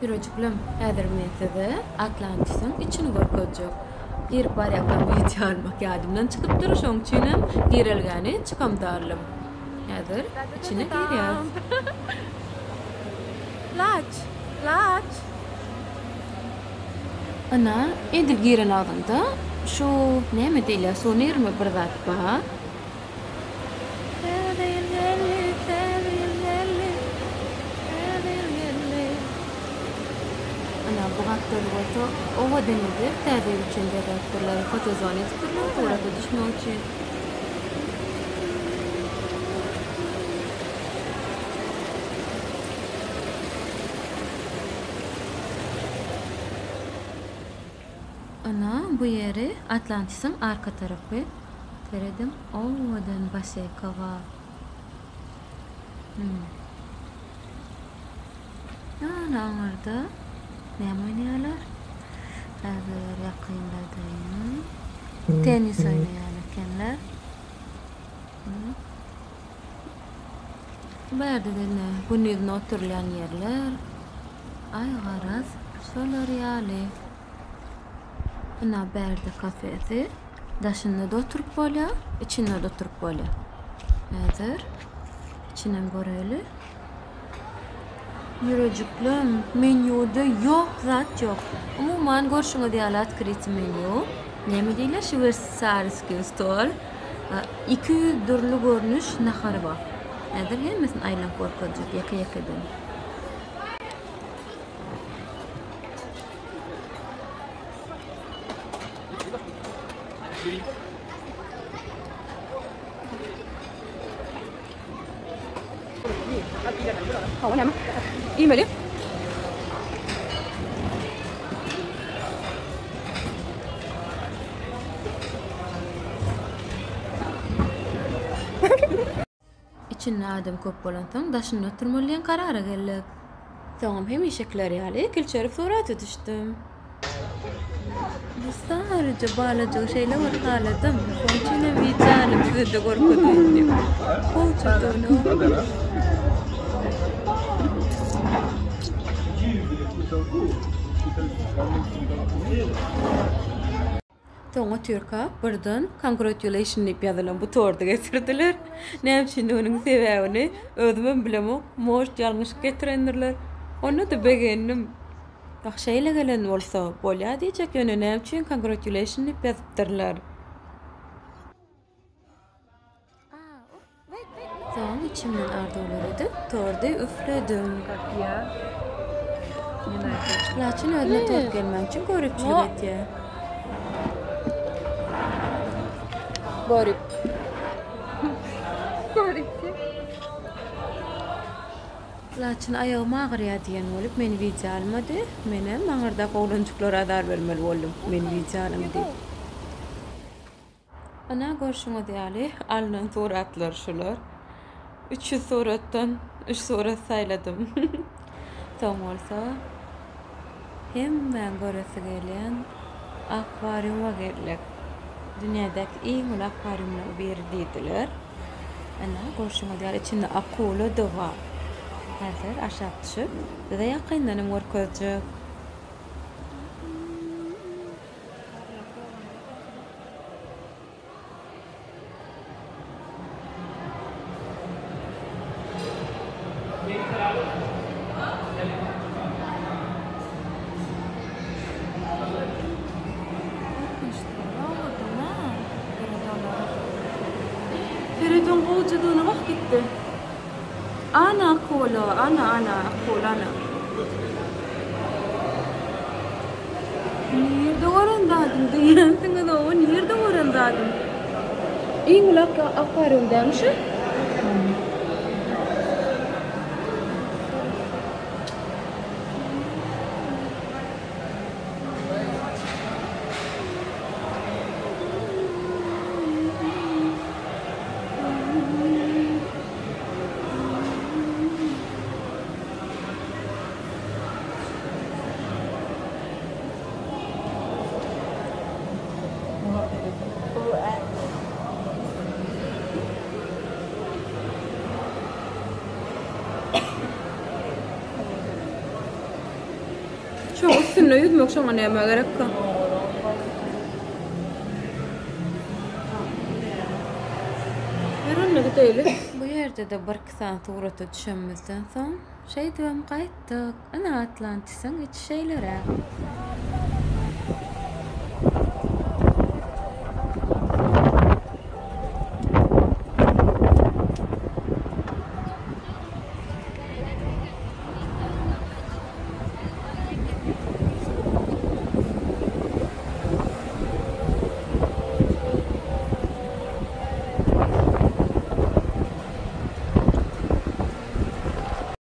Yürücüklüm, häzir men size Atlantis'in içini görkezjek. Girip bar ýakdan video almak ýadymdan çykypdyr, şoň üçinem girelgäni çykamdarlym. Häzir içine girýär. Laç. Ana, edil giren aldığında şu näme diýler, şu nerme bir zat ba? Ana bu aktör bolsa owa denedir, täze üçin de aktörler fotozony tutulýar, to'g'ri düşmek üçin. Ana bu yeri Atlantis'in arka tarafı. Teredim owadan baseka var. Ana orada ne oynayalar? Hazır yakınladayım. Tenis oynayan ekenler. Berde de ne? Bu nizne oturlayan yerler. Ay garaz. Solar yali. Ana berde kafesi. Daşında da oturup bolya, içinde de oturup bolya. Hazır. İçinden göreli. Yürücüklüm, menüde yok, zat yok. Umuman görüşüňe diýerler kritik menü. Näme diýler? Şweýçarski stol. 200 dürli görnüş nahar bar. Häzir hemmesini aýlanıp görkezjek ýaka-ýakadan. Hava ne mi? İyi mi? İçinde adam köp bolandan daşyny oturmalyan karara geldik. Soňam hem işekler ýaly kilçerip soraty düşdüm. Bu sadece balaca şeyler var haladım. Konçine vidalim size de gorkudyň. Konçudyň. Toňa Türka birden congratulation diýip ýazylan bu tordy getirdiler. Näme üçin onuň sebäbini özüm bilemok, moş ýalňyş getirendirler. Onu da begendim. Ýaşaýla gelen bolsa, bolýar diýjek ýöne näme üçin congratulation diýip ýazypdyrlar. Soň içimden ardylar tordy üfledim. Laçyn ödüne tort gelmen üçin görüpçilik etdi. Gorip. Laçyn aýagym agyrýar diýen bolup meni video almady. Menem maňarda gowlanjyklara adar bermeli boldum. Meni video alym diýip. Ana görüşüňe diýeli alynan suratlar şular. 300 suratdan 3 surat saýladym. Soň bolsa hem ben göresi gelen akvaryuma geldik. Dünyadaki en ulu akvaryumlar biri diýdiler. Ana görüşüňe diýeli içinde akula da var. Häzir aşağı düşüp, bize ýakyndan görkezjek. Feridun gojadyna bak gitti. Ana kola, ana kola. Nerede orandaydın diýensiňe de o nerede orandaydın? Iň ulak akvaryumdaňşy? Şu üstüne yüzmek şuna neme gerek ki? Herhangi bir değil. Bu yerde de bir kısan surata düşemmizden soň şey diýem gaýtdyk. Ana Atlantis'in iç şeylere.